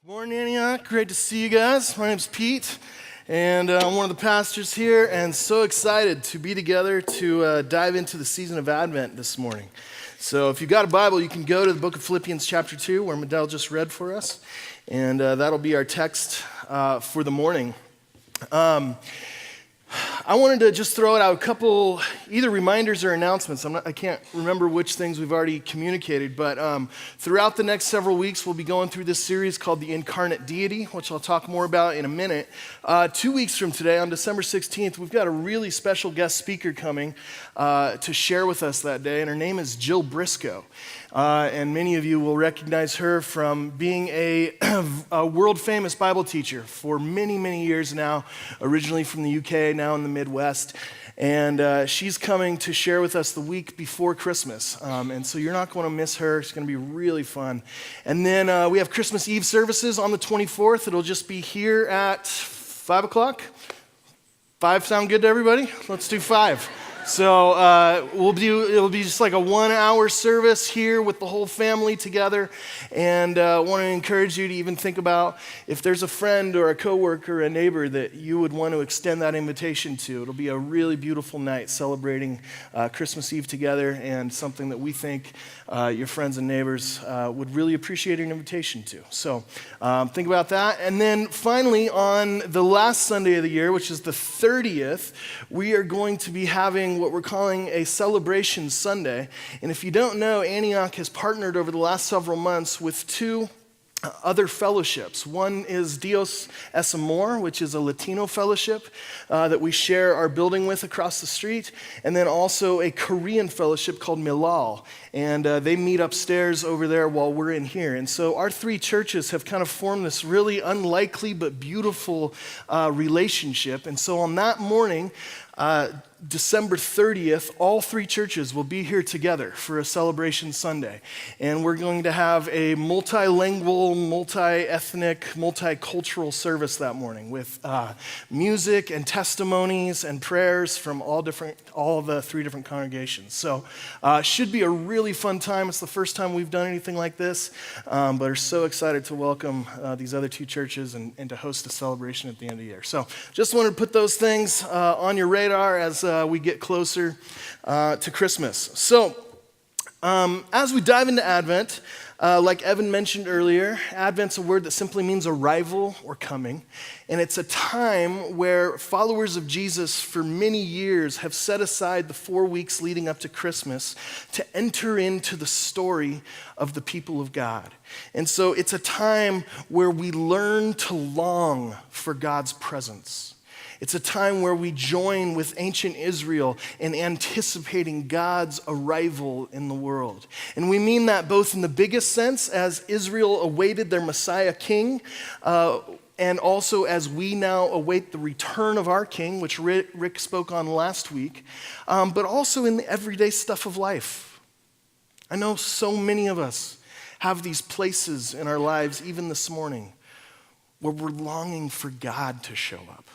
Morning, Antioch. Great to see you guys. My name's Pete, and I'm one of the pastors here, and so excited to be together to dive into the season of Advent this morning. So if you've got a Bible, you can go to the book of Philippians chapter 2, where Medell just read for us, and that'll be our text for the morning. I wanted to just throw out a couple either reminders or announcements. I can't remember which things we've already communicated, but throughout the next several weeks, we'll be going through this series called the Incarnate Deity, which I'll talk more about in a minute. 2 weeks from today, on December 16th, we've got a really special guest speaker coming to share with us that day, and her name is Jill Briscoe. And many of you will recognize her from being a world-famous Bible teacher for many, many years now, originally from the UK, now in the Midwest. And she's coming to share with us the week before Christmas. And so you're not going to miss her. It's going to be really fun. And then we have Christmas Eve services on the 24th. It'll just be here at 5 o'clock. 5 sound good to everybody? Let's do 5. So it'll be just like a 1 hour service here with the whole family together. And I want to encourage you to even think about if there's a friend or a coworker or a neighbor that you would want to extend that invitation to. It'll be a really beautiful night celebrating Christmas Eve together, and something that we think your friends and neighbors would really appreciate an invitation to. So think about that. And then finally, on the last Sunday of the year, which is the 30th, we are going to be having what we're calling a Celebration Sunday. And if you don't know, Antioch has partnered over the last several months with 2 other fellowships. One is Dios es Amor, which is a Latino fellowship that we share our building with across the street, and then also a Korean fellowship called Milal, and they meet upstairs over there while we're in here. And so our 3 churches have kind of formed this really unlikely but beautiful relationship. And so on that morning, December 30th, all 3 churches will be here together for a Celebration Sunday. And we're going to have a multilingual, multi-ethnic, multicultural service that morning with music and testimonies and prayers from all the 3 different congregations. So should be a really fun time. It's the first time we've done anything like this, but are so excited to welcome these other 2 churches and to host a celebration at the end of the year. So just wanted to put those things on your radar as we get closer to Christmas. So as we dive into Advent, like Evan mentioned earlier, Advent's a word that simply means arrival or coming. And it's a time where followers of Jesus for many years have set aside the 4 weeks leading up to Christmas to enter into the story of the people of God. And so it's a time where we learn to long for God's presence. It's a time where we join with ancient Israel in anticipating God's arrival in the world. And we mean that both in the biggest sense, as Israel awaited their Messiah king, and also as we now await the return of our king, which Rick spoke on last week, but also in the everyday stuff of life. I know so many of us have these places in our lives, even this morning, where we're longing for God to show up.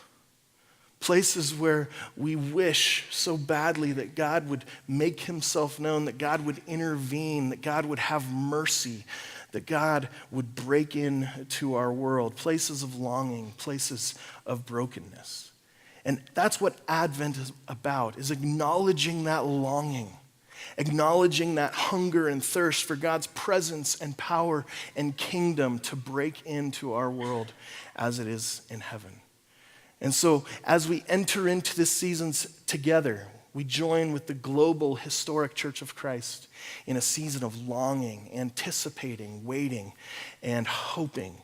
Places where we wish so badly that God would make himself known, that God would intervene, that God would have mercy, that God would break into our world. Places of longing, places of brokenness. And that's what Advent is about, is acknowledging that longing, acknowledging that hunger and thirst for God's presence and power and kingdom to break into our world as it is in heaven. And so as we enter into this season together, we join with the global historic Church of Christ in a season of longing, anticipating, waiting, and hoping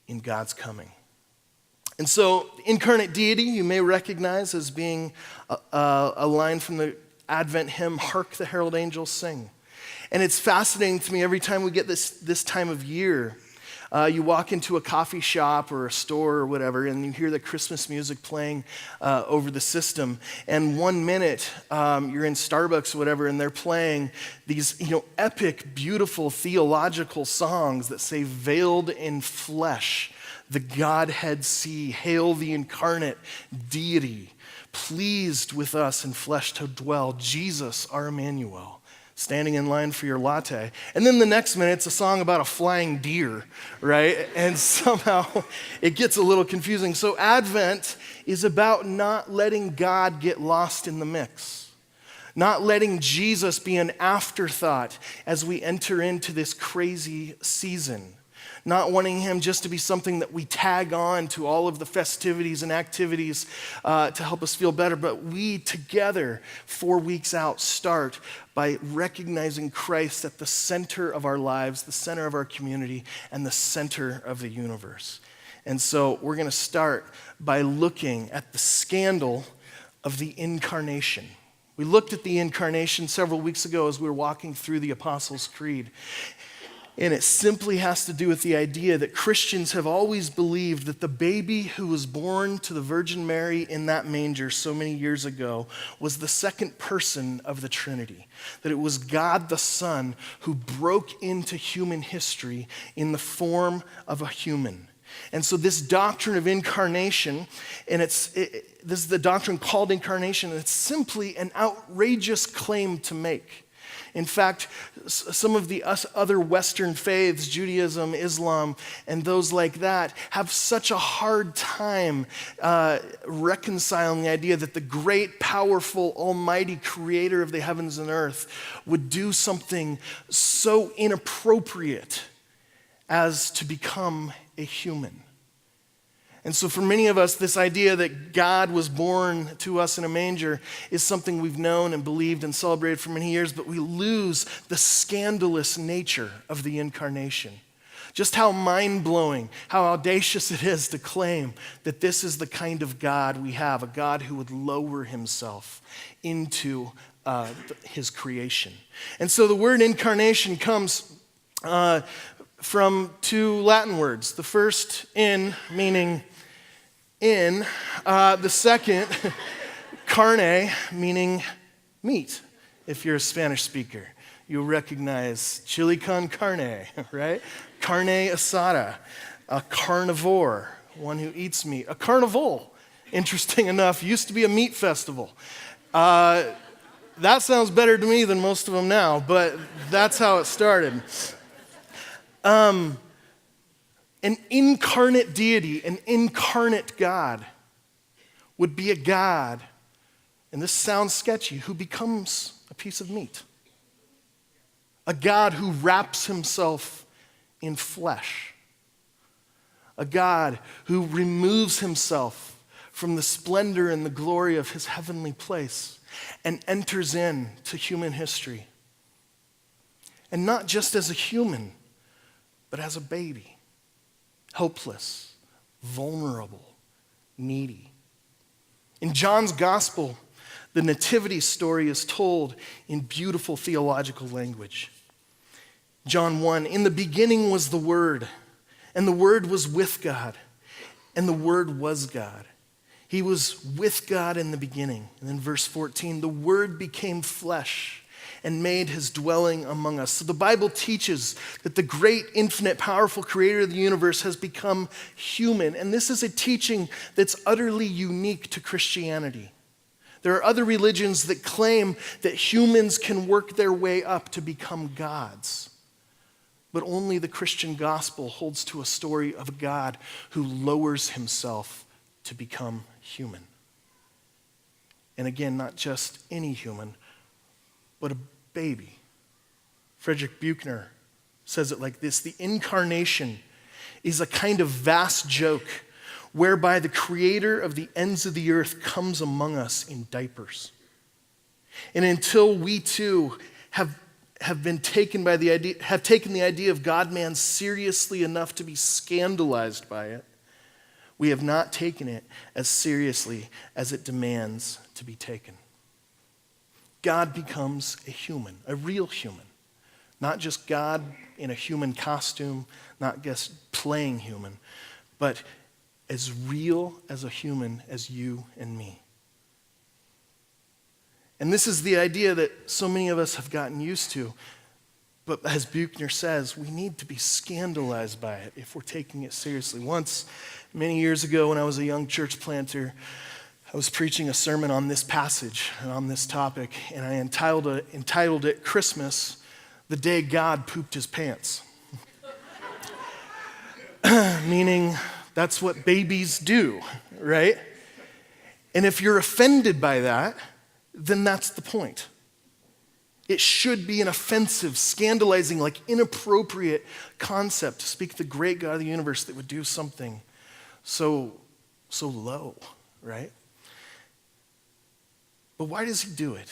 in God's coming. And so Incarnate Deity you may recognize as being a line from the Advent hymn, "Hark the Herald Angels Sing." And it's fascinating to me every time we get this time of year. You walk into a coffee shop or a store or whatever, and you hear the Christmas music playing over the system. And 1 minute, you're in Starbucks or whatever, and they're playing these, epic, beautiful theological songs that say, "Veiled in flesh, the Godhead see, hail the incarnate deity, pleased with us in flesh to dwell, Jesus our Emmanuel." standing in line for your latte. And then the next minute, it's a song about a flying deer, right? And somehow it gets a little confusing. So Advent is about not letting God get lost in the mix, not letting Jesus be an afterthought as we enter into this crazy season. Not wanting him just to be something that we tag on to all of the festivities and activities to help us feel better, but we together, 4 weeks out, start by recognizing Christ at the center of our lives, the center of our community, and the center of the universe. And so we're going to start by looking at the scandal of the Incarnation. We looked at the Incarnation several weeks ago as we were walking through the Apostles' Creed. And it simply has to do with the idea that Christians have always believed that the baby who was born to the Virgin Mary in that manger so many years ago was the second person of the Trinity. That it was God the Son who broke into human history in the form of a human. And so this doctrine of incarnation, and this is the doctrine called incarnation, and it's simply an outrageous claim to make. In fact, some of the other Western faiths, Judaism, Islam, and those like that, have such a hard time reconciling the idea that the great, powerful, almighty creator of the heavens and earth would do something so inappropriate as to become a human. And so for many of us, this idea that God was born to us in a manger is something we've known and believed and celebrated for many years, but we lose the scandalous nature of the Incarnation. Just how mind-blowing, how audacious it is to claim that this is the kind of God we have, a God who would lower himself into his creation. And so the word incarnation comes from two Latin words. The first, in, meaning in. The second, carne, meaning meat. If you're a Spanish speaker, you'll recognize chili con carne, right? Carne asada, a carnivore, one who eats meat. A carnival, interesting enough, used to be a meat festival. That sounds better to me than most of them now, but that's how it started. An incarnate deity, an incarnate God, would be a God, and this sounds sketchy, who becomes a piece of meat. A God who wraps himself in flesh. A God who removes himself from the splendor and the glory of his heavenly place and enters into human history. And not just as a human, but as a baby. Helpless, vulnerable, needy. In John's gospel, the nativity story is told in beautiful theological language. John 1, in the beginning was the Word, and the Word was with God, and the Word was God. He was with God in the beginning. And then verse 14, the Word became flesh and made his dwelling among us. So the Bible teaches that the great, infinite, powerful creator of the universe has become human. And this is a teaching that's utterly unique to Christianity. There are other religions that claim that humans can work their way up to become gods. But only the Christian gospel holds to a story of a God who lowers himself to become human. And again, not just any human, but a baby. Frederick Buechner says it like this: the incarnation is a kind of vast joke whereby the creator of the ends of the earth comes among us in diapers. And until we too have taken the idea of God-man seriously enough to be scandalized by it, we have not taken it as seriously as it demands to be taken. God becomes a human, a real human. Not just God in a human costume, not just playing human, but as real as a human as you and me. And this is the idea that so many of us have gotten used to. But as Buechner says, we need to be scandalized by it if we're taking it seriously. Once, many years ago when I was a young church planter, I was preaching a sermon on this passage and on this topic, and I entitled it Christmas, the Day God Pooped His Pants. Meaning that's what babies do, right? And if you're offended by that, then that's the point. It should be an offensive, scandalizing, like inappropriate concept to speak the great God of the universe that would do something so low, right? But why does he do it?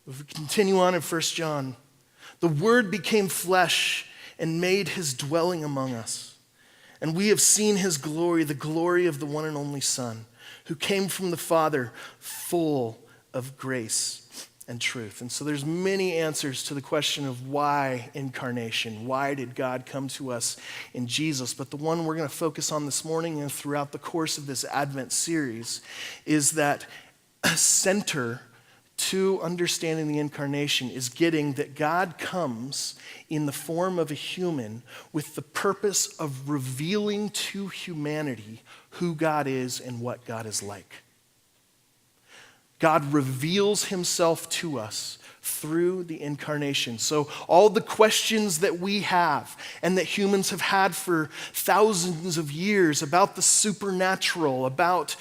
If we continue on in 1 John, the Word became flesh and made his dwelling among us. And we have seen his glory, the glory of the one and only Son, who came from the Father, full of grace and truth. And so there's many answers to the question of why incarnation. Why did God come to us in Jesus? But the one we're going to focus on this morning and throughout the course of this Advent series is that a center to understanding the incarnation is getting that God comes in the form of a human with the purpose of revealing to humanity who God is and what God is like. God reveals himself to us through the incarnation. So all the questions that we have and that humans have had for thousands of years about the supernatural, about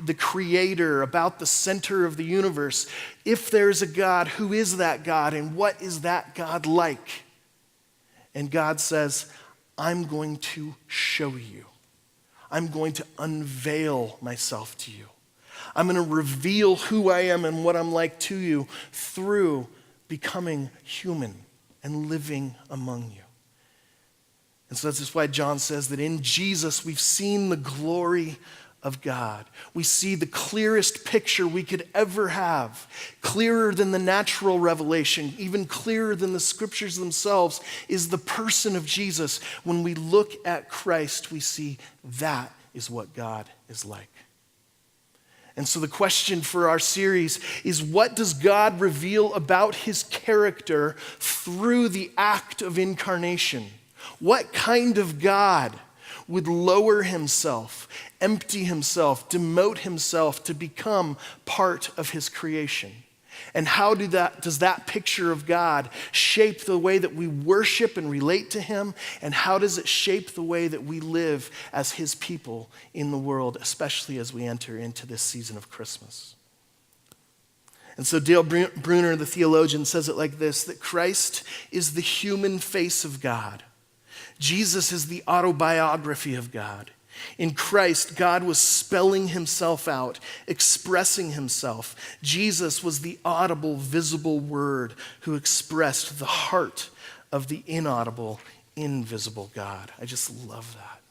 the creator, about the center of the universe, if there's a God, who is that God and what is that God like? And God says, I'm going to show you. I'm going to unveil myself to you. I'm going to reveal who I am and what I'm like to you through becoming human and living among you. And so that's just why John says that in Jesus we've seen the glory of God. We see the clearest picture we could ever have, clearer than the natural revelation, even clearer than the scriptures themselves, is the person of Jesus. When we look at Christ, we see that is what God is like. And so the question for our series is, what does God reveal about his character through the act of incarnation? What kind of God would lower himself, empty himself, demote himself to become part of his creation? And how does that picture of God shape the way that we worship and relate to him? And how does it shape the way that we live as his people in the world, especially as we enter into this season of Christmas? And so Dale Bruner, the theologian, says it like this, that Christ is the human face of God. Jesus is the autobiography of God. In Christ, God was spelling himself out, expressing himself. Jesus was the audible, visible word who expressed the heart of the inaudible, invisible God. I just love that.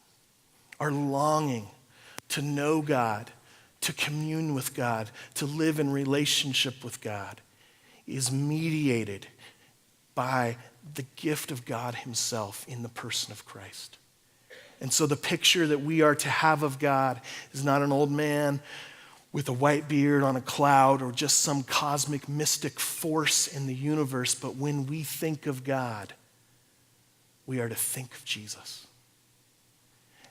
Our longing to know God, to commune with God, to live in relationship with God is mediated by the gift of God himself in the person of Christ. And so the picture that we are to have of God is not an old man with a white beard on a cloud or just some cosmic mystic force in the universe, but when we think of God, we are to think of Jesus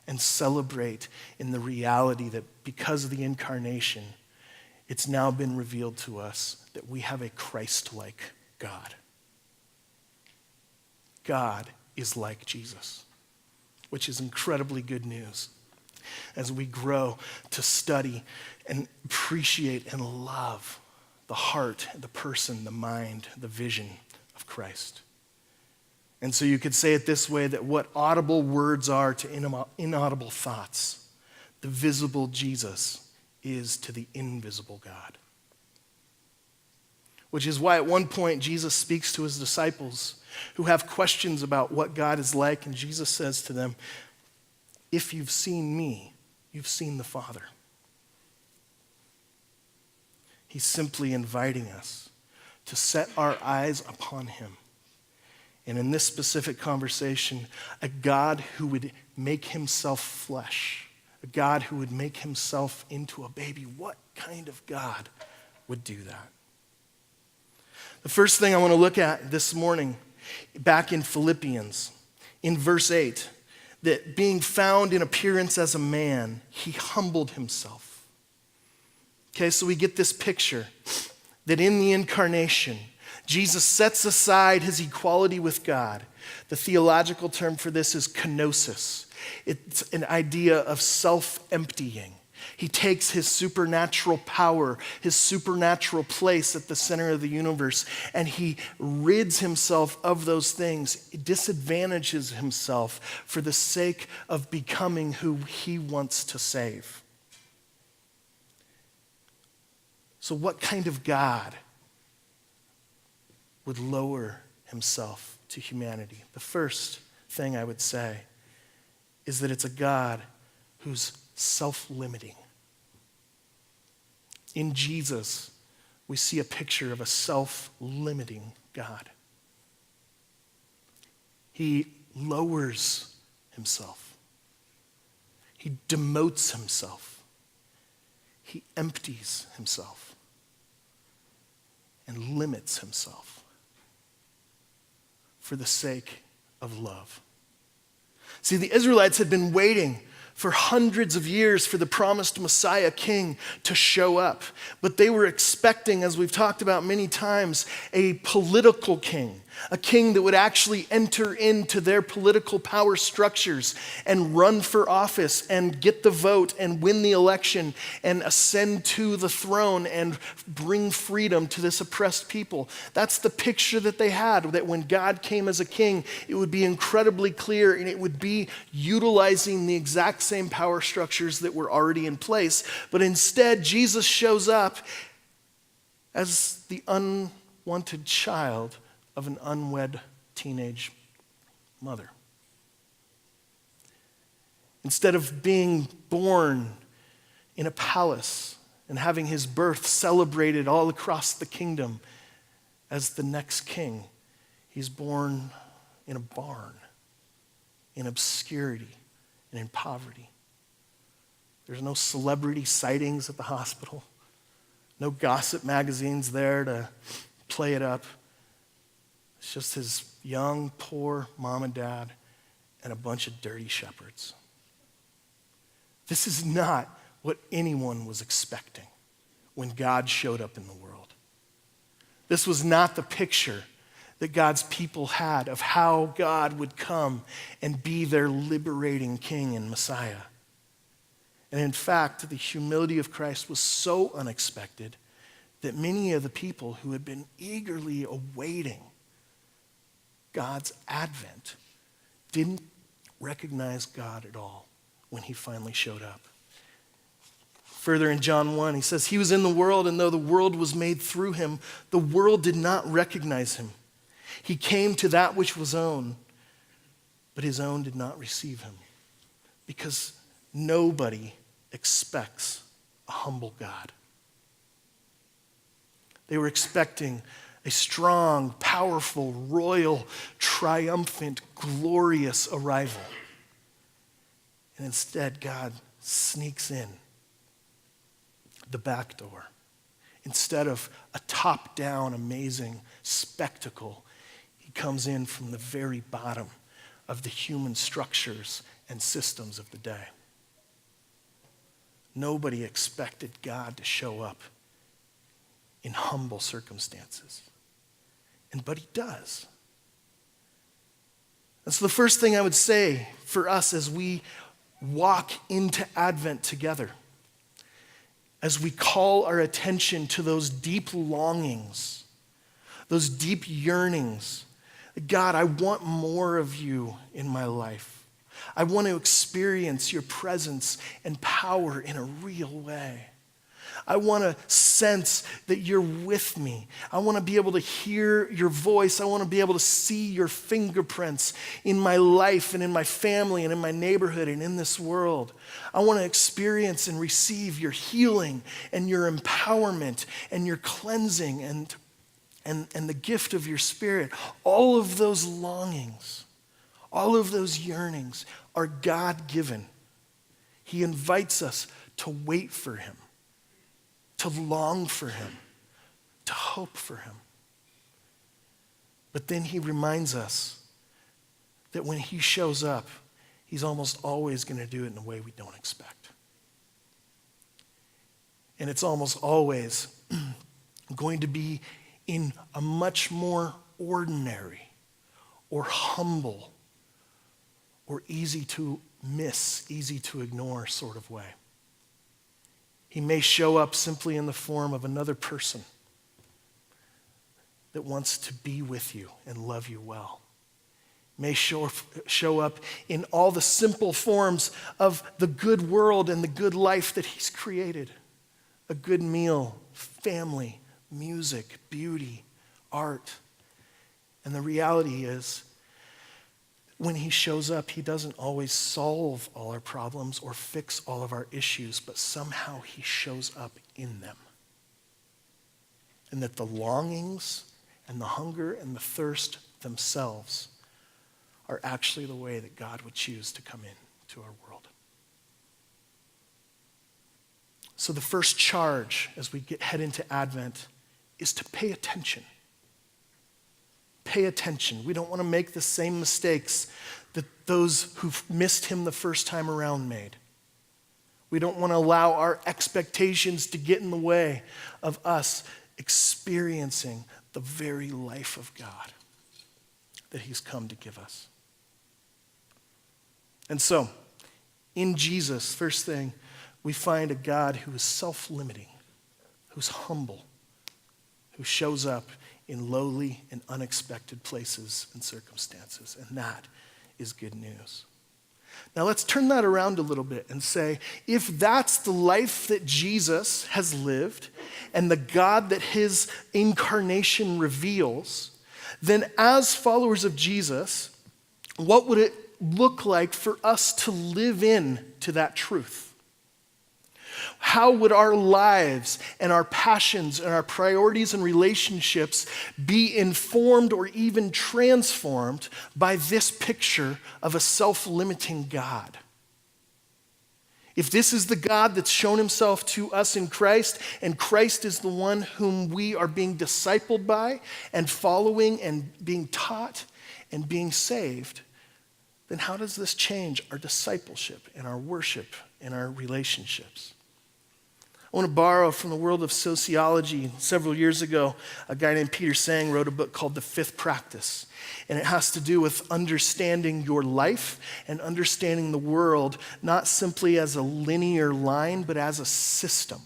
and celebrate in the reality that because of the incarnation, it's now been revealed to us that we have a Christ-like God. God is like Jesus, which is incredibly good news as we grow to study and appreciate and love the heart, the person, the mind, the vision of Christ. And so you could say it this way, that what audible words are to inaudible thoughts, the visible Jesus is to the invisible God. Which is why at one point Jesus speaks to his disciples who have questions about what God is like, and Jesus says to them, if you've seen me, you've seen the Father. He's simply inviting us to set our eyes upon him. And in this specific conversation, a God who would make himself flesh, a God who would make himself into a baby. What kind of God would do that? The first thing I want to look at this morning, back in Philippians, in verse 8, that being found in appearance as a man, he humbled himself. Okay, so we get this picture that in the incarnation, Jesus sets aside his equality with God. The theological term for this is kenosis. It's an idea of self-emptying. He takes his supernatural power, his supernatural place at the center of the universe, and he rids himself of those things, disadvantages himself for the sake of becoming who he wants to save. So what kind of God would lower himself to humanity? The first thing I would say is that it's a God who's self-limiting. In Jesus, we see a picture of a self-limiting God. He lowers himself. He demotes himself. He empties himself and limits himself for the sake of love. See, the Israelites had been waiting for hundreds of years for the promised Messiah king to show up. But they were expecting, as we've talked about many times, a political king, a king that would actually enter into their political power structures and run for office and get the vote and win the election and ascend to the throne and bring freedom to this oppressed people. That's the picture that they had, that when God came as a king, it would be incredibly clear and it would be utilizing the exact same power structures that were already in place. But instead, Jesus shows up as the unwanted child of an unwed teenage mother. Instead of being born in a palace and having his birth celebrated all across the kingdom as the next king, he's born in a barn, in obscurity and in poverty. There's no celebrity sightings at the hospital, no gossip magazines there to play it up. It's just his young, poor mom and dad and a bunch of dirty shepherds. This is not what anyone was expecting when God showed up in the world. This was not the picture that God's people had of how God would come and be their liberating king and Messiah. And in fact, the humility of Christ was so unexpected that many of the people who had been eagerly awaiting God's advent didn't recognize God at all when he finally showed up. Further in John 1, he says, he was in the world, and though the world was made through him, the world did not recognize him. He came to that which was own, but his own did not receive him. Because nobody expects a humble God. They were expecting a strong, powerful, royal, triumphant, glorious arrival. And instead, God sneaks in the back door. Instead of a top-down, amazing spectacle, he comes in from the very bottom of the human structures and systems of the day. Nobody expected God to show up in humble circumstances. But he does. And so the first thing I would say for us as we walk into Advent together, as we call our attention to those deep longings, those deep yearnings, God, I want more of you in my life. I want to experience your presence and power in a real way. I want to sense that you're with me. I want to be able to hear your voice. I want to be able to see your fingerprints in my life and in my family and in my neighborhood and in this world. I want to experience and receive your healing and your empowerment and your cleansing and the gift of your Spirit. All of those longings, all of those yearnings are God-given. He invites us to wait for him, to long for him, to hope for him. But then he reminds us that when he shows up, he's almost always going to do it in a way we don't expect. And it's almost always going to be in a much more ordinary or humble or easy to miss, easy to ignore sort of way. He may show up simply in the form of another person that wants to be with you and love you well. May show up in all the simple forms of the good world and the good life that he's created. A good meal, family, music, beauty, art. And the reality is, when he shows up, he doesn't always solve all our problems or fix all of our issues, but somehow he shows up in them. And that the longings and the hunger and the thirst themselves are actually the way that God would choose to come into our world. So the first charge as we head into Advent is to pay attention. Pay attention. We don't want to make the same mistakes that those who've missed him the first time around made. We don't want to allow our expectations to get in the way of us experiencing the very life of God that he's come to give us. And so, in Jesus, first thing, we find a God who is self-limiting, who's humble, who shows up in lowly and unexpected places and circumstances. And that is good news. Now let's turn that around a little bit and say, if that's the life that Jesus has lived and the God that his incarnation reveals, then as followers of Jesus, what would it look like for us to live into that truth? How would our lives and our passions and our priorities and relationships be informed or even transformed by this picture of a self-limiting God? If this is the God that's shown himself to us in Christ, and Christ is the one whom we are being discipled by and following and being taught and being saved, then how does this change our discipleship and our worship and our relationships? I want to borrow from the world of sociology. Several years ago, a guy named Peter Sang wrote a book called The Fifth Practice. And it has to do with understanding your life and understanding the world, not simply as a linear line, but as a system.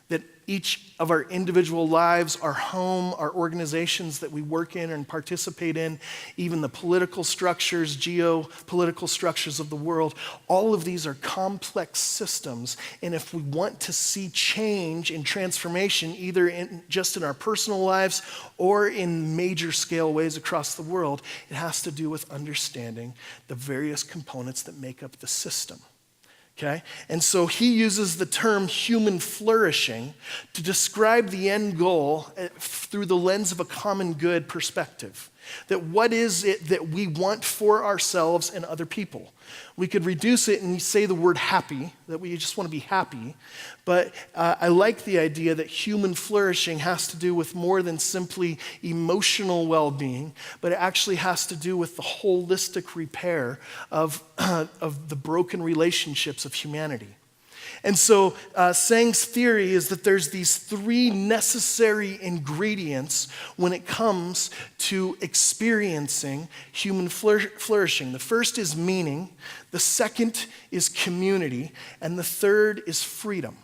That each of our individual lives, our home, our organizations that we work in and participate in, even the political structures, geopolitical structures of the world, all of these are complex systems. And if we want to see change and transformation, either just in our personal lives or in major scale ways across the world, it has to do with understanding the various components that make up the system. Okay? And so he uses the term human flourishing to describe the end goal through the lens of a common good perspective. That what is it that we want for ourselves and other people? We could reduce it and say the word happy, that we just want to be happy. But I like the idea that human flourishing has to do with more than simply emotional well-being, but it actually has to do with the holistic repair of the broken relationships of humanity. And so Sang's theory is that there's these three necessary ingredients when it comes to experiencing human flourishing. The first is meaning, the second is community, and the third is freedom.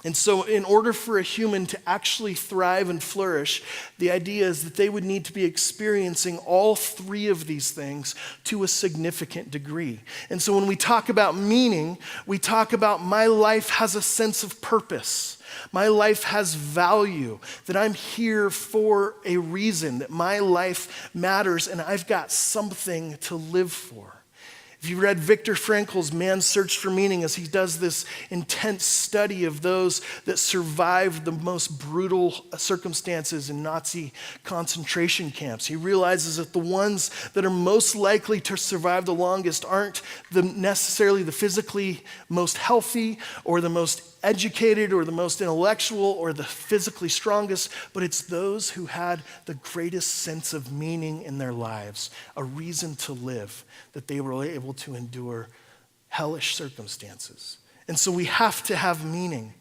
And so in order for a human to actually thrive and flourish, the idea is that they would need to be experiencing all three of these things to a significant degree. And so when we talk about meaning, we talk about my life has a sense of purpose. My life has value, that I'm here for a reason, that my life matters and I've got something to live for. If you read Viktor Frankl's Man's Search for Meaning, as he does this intense study of those that survived the most brutal circumstances in Nazi concentration camps, he realizes that the ones that are most likely to survive the longest aren't necessarily the physically most healthy or the most educated or the most intellectual or the physically strongest, but it's those who had the greatest sense of meaning in their lives, a reason to live, that they were able to endure hellish circumstances. And so we have to have meaning.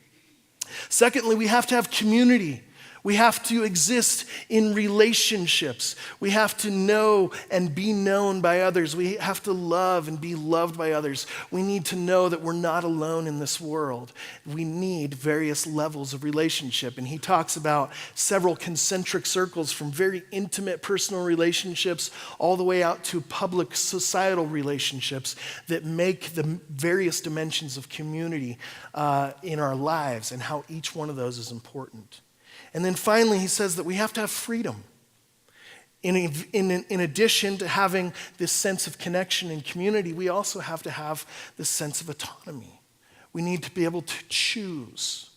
Secondly, we have to have community. We have to exist in relationships. We have to know and be known by others. We have to love and be loved by others. We need to know that we're not alone in this world. We need various levels of relationship. And he talks about several concentric circles from very intimate personal relationships all the way out to public societal relationships that make the various dimensions of community in our lives and how each one of those is important. And then finally, he says that we have to have freedom. In addition to having this sense of connection and community, we also have to have this sense of autonomy. We need to be able to choose.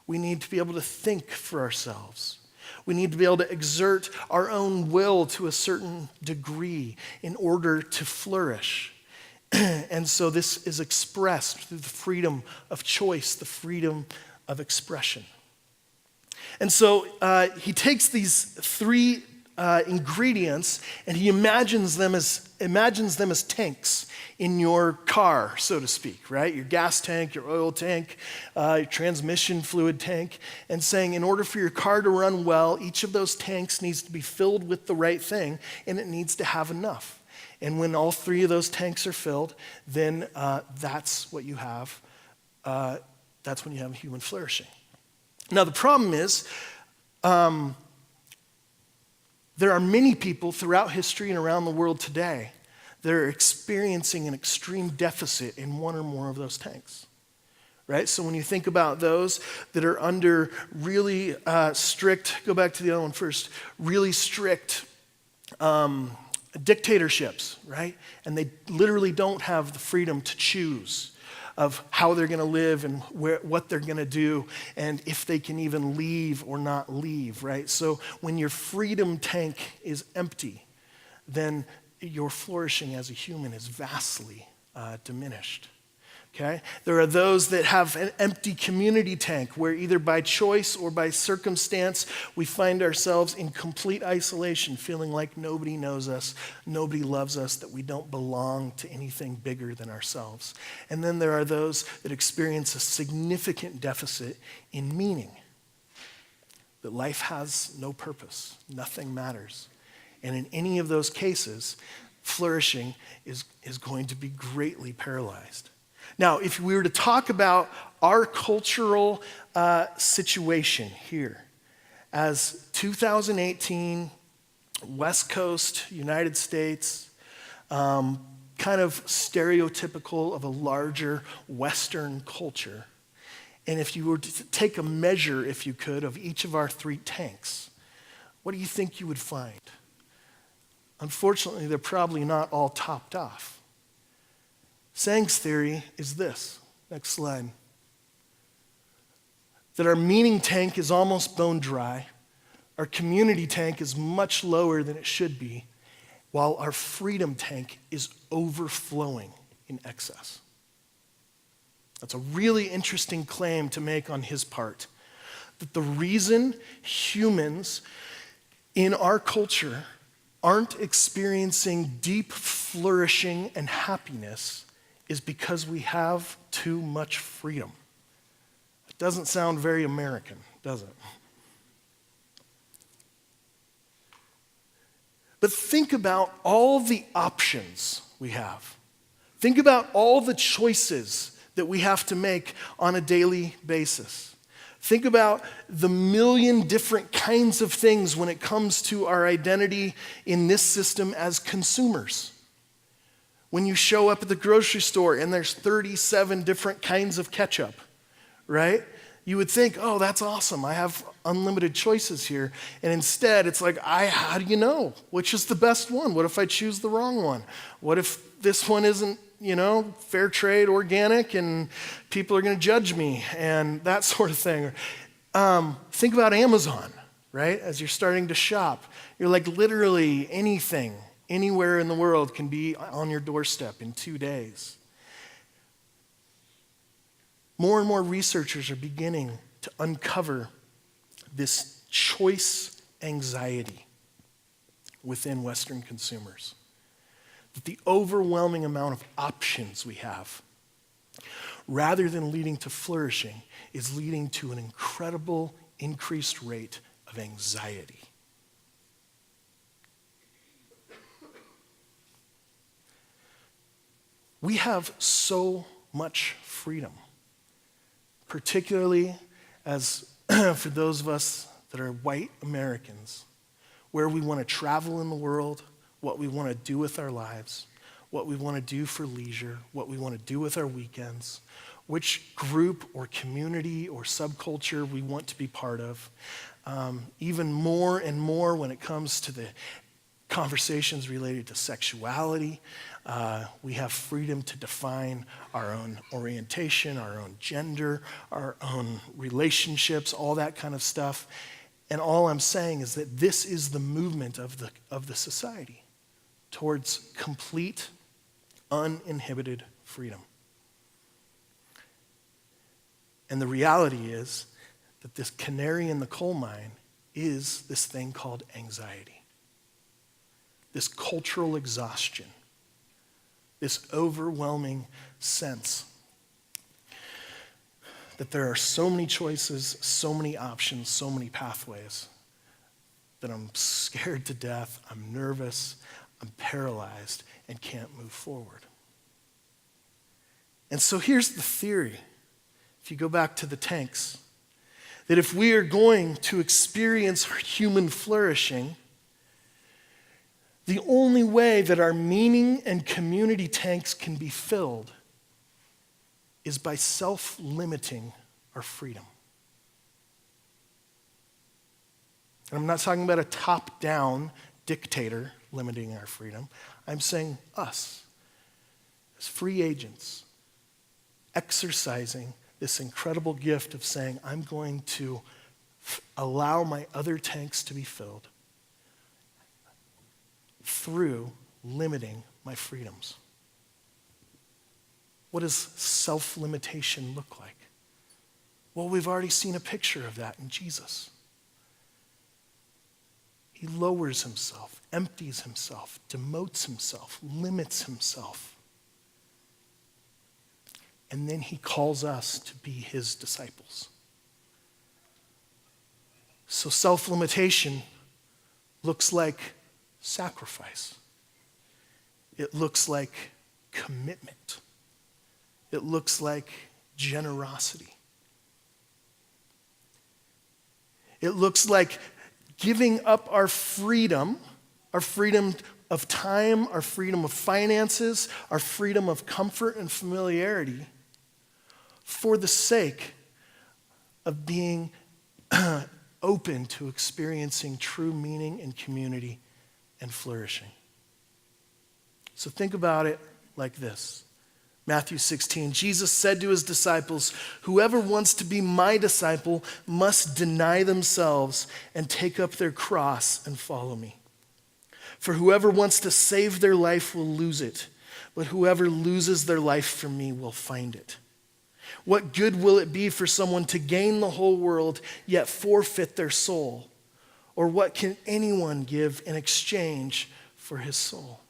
We need to be able to think for ourselves. We need to be able to exert our own will to a certain degree in order to flourish. And so this is expressed through the freedom of choice, the freedom of expression. And so he takes these three ingredients and he imagines them as tanks in your car, so to speak, right? Your gas tank, your oil tank, your transmission fluid tank, and saying in order for your car to run well, each of those tanks needs to be filled with the right thing and it needs to have enough. And when all three of those tanks are filled, then that's what you have. That's when you have human flourishing. Now, the problem is there are many people throughout history and around the world today that are experiencing an extreme deficit in one or more of those tanks, right? So when you think about those that are under really strict, go back to the other one first, really strict dictatorships, right? And they literally don't have the freedom to choose of how they're going to live and what they're going to do and if they can even leave or not leave, right? So when your freedom tank is empty, then your flourishing as a human is vastly diminished. Okay? There are those that have an empty community tank where either by choice or by circumstance, we find ourselves in complete isolation, feeling like nobody knows us, nobody loves us, that we don't belong to anything bigger than ourselves. And then there are those that experience a significant deficit in meaning, that life has no purpose, nothing matters. And in any of those cases, flourishing is going to be greatly paralyzed. Now, if we were to talk about our cultural situation here as 2018, West Coast, United States, kind of stereotypical of a larger Western culture, and if you were to take a measure, if you could, of each of our three tanks, what do you think you would find? Unfortunately, they're probably not all topped off. Sang's theory is this. Next slide. That our meaning tank is almost bone dry. Our community tank is much lower than it should be, while our freedom tank is overflowing in excess. That's a really interesting claim to make on his part. That the reason humans in our culture aren't experiencing deep flourishing and happiness is because we have too much freedom. It doesn't sound very American, does it? But think about all the options we have. Think about all the choices that we have to make on a daily basis. Think about the million different kinds of things when it comes to our identity in this system as consumers. When you show up at the grocery store and there's 37 different kinds of ketchup, right? You would think, oh, that's awesome. I have unlimited choices here. And instead, it's like, how do you know which is the best one? What if I choose the wrong one? What if this one isn't, fair trade, organic, and people are going to judge me and that sort of thing? Think about Amazon, right? As you're starting to shop, you're like literally anything, anywhere in the world can be on your doorstep in 2 days. More and more researchers are beginning to uncover this choice anxiety within Western consumers. That the overwhelming amount of options we have rather than leading to flourishing, is leading to an incredible increased rate of anxiety. We have so much freedom, particularly as for those of us that are white Americans, where we want to travel in the world, what we want to do with our lives, what we want to do for leisure, what we want to do with our weekends, which group or community or subculture we want to be part of. Even more and more when it comes to the conversations related to sexuality. We have freedom to define our own orientation, our own gender, our own relationships, all that kind of stuff. And all I'm saying is that this is the movement of the society towards complete, uninhibited freedom. And the reality is that this canary in the coal mine is this thing called anxiety. This cultural exhaustion, this overwhelming sense that there are so many choices, so many options, so many pathways that I'm scared to death, I'm nervous, I'm paralyzed, and can't move forward. And so here's the theory, if you go back to the tanks, that if we are going to experience human flourishing, the only way that our meaning and community tanks can be filled is by self-limiting our freedom. And I'm not talking about a top-down dictator limiting our freedom. I'm saying us, as free agents, exercising this incredible gift of saying, I'm going to allow my other tanks to be filled through limiting my freedoms. What does self-limitation look like? Well, we've already seen a picture of that in Jesus. He lowers himself, empties himself, demotes himself, limits himself. And then he calls us to be his disciples. So self-limitation looks like sacrifice. It looks like commitment. It looks like generosity. It looks like giving up our freedom of time, our freedom of finances, our freedom of comfort and familiarity for the sake of being open to experiencing true meaning and community and flourishing. So think about it like this. Matthew 16, Jesus said to his disciples, whoever wants to be my disciple must deny themselves and take up their cross and follow me. For whoever wants to save their life will lose it, but whoever loses their life for me will find it. What good will it be for someone to gain the whole world yet forfeit their soul? Or what can anyone give in exchange for his soul?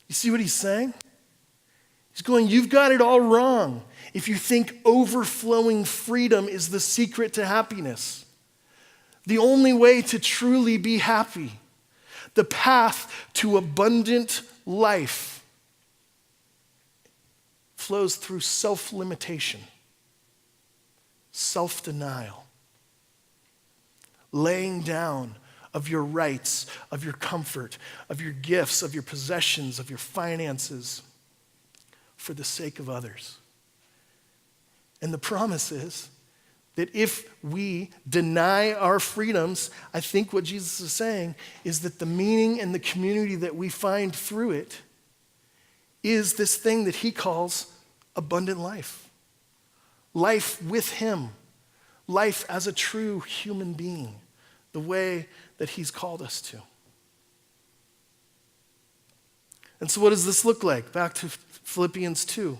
You see what he's saying? He's going, you've got it all wrong if you think overflowing freedom is the secret to happiness. The only way to truly be happy, the path to abundant life, flows through self-limitation, self-denial, laying down of your rights, of your comfort, of your gifts, of your possessions, of your finances, for the sake of others. And the promise is that if we deny our freedoms, I think what Jesus is saying is that the meaning and the community that we find through it is this thing that he calls abundant life. Life with him. Life as a true human being. The way that he's called us to. And so what does this look like? Back to Philippians 2.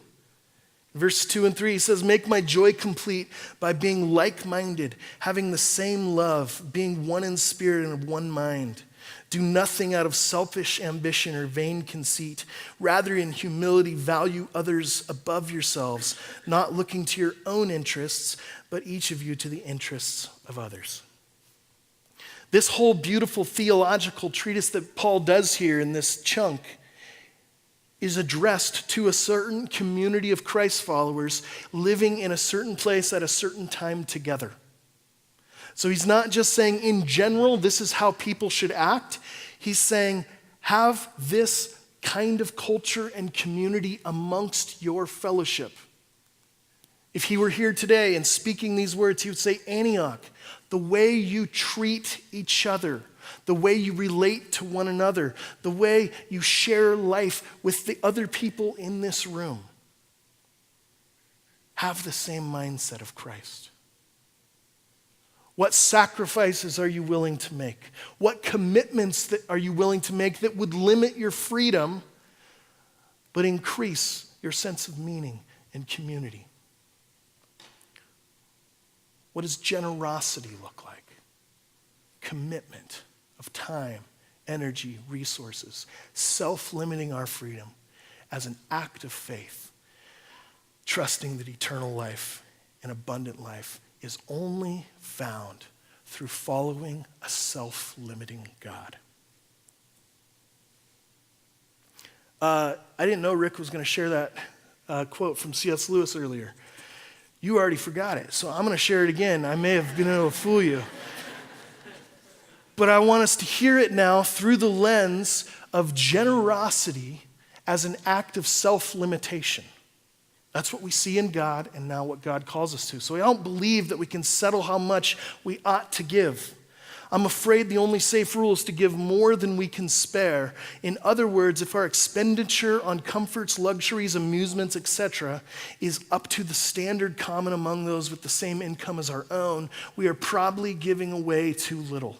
Verse 2 and 3, he says, make my joy complete by being like-minded, having the same love, being one in spirit and of one mind. Do nothing out of selfish ambition or vain conceit. Rather, in humility, value others above yourselves, not looking to your own interests, but each of you to the interests of others. This whole beautiful theological treatise that Paul does here in this chunk is addressed to a certain community of Christ followers living in a certain place at a certain time together. So he's not just saying in general, this is how people should act. He's saying, have this kind of culture and community amongst your fellowship. If he were here today and speaking these words, he would say, Antioch, the way you treat each other, the way you relate to one another, the way you share life with the other people in this room, have the same mindset of Christ. What sacrifices are you willing to make? What commitments are you willing to make that would limit your freedom but increase your sense of meaning and community? What does generosity look like? Commitment of time, energy, resources, self-limiting our freedom as an act of faith, trusting that eternal life and abundant life is only found through following a self-limiting God. I didn't know Rick was going to share that quote from C.S. Lewis earlier. You already forgot it, so I'm going to share it again. I may have been able to fool you. But I want us to hear it now through the lens of generosity as an act of self-limitation. That's what we see in God and now what God calls us to. So I don't believe that we can settle how much we ought to give. I'm afraid the only safe rule is to give more than we can spare. In other words, if our expenditure on comforts, luxuries, amusements, etc. is up to the standard common among those with the same income as our own, we are probably giving away too little.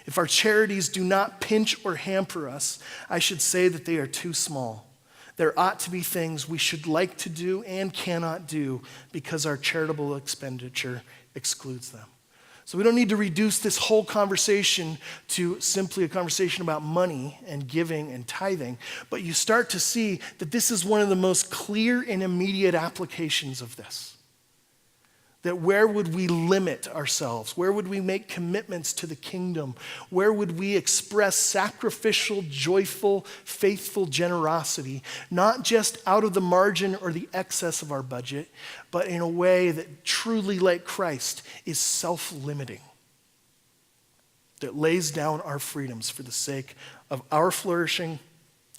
If our charities do not pinch or hamper us, I should say that they are too small. There ought to be things we should like to do and cannot do because our charitable expenditure excludes them. So we don't need to reduce this whole conversation to simply a conversation about money and giving and tithing, but you start to see that this is one of the most clear and immediate applications of this. That where would we limit ourselves? Where would we make commitments to the kingdom? Where would we express sacrificial, joyful, faithful generosity, not just out of the margin or the excess of our budget, but in a way that truly, like Christ, is self-limiting, that lays down our freedoms for the sake of our flourishing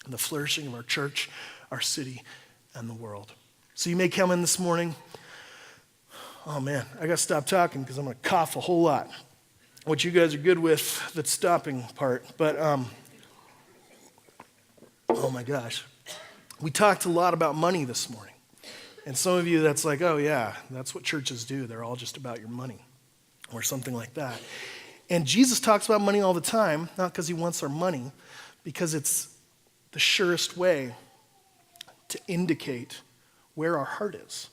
and the flourishing of our church, our city, and the world. So you may come in this morning. Oh man, I got to stop talking because I'm going to cough a whole lot. What you guys are good with, the stopping part. But, oh my gosh. We talked a lot about money this morning. And some of you, that's like, oh yeah, that's what churches do. They're all just about your money or something like that. And Jesus talks about money all the time, not because he wants our money, because it's the surest way to indicate where our heart is.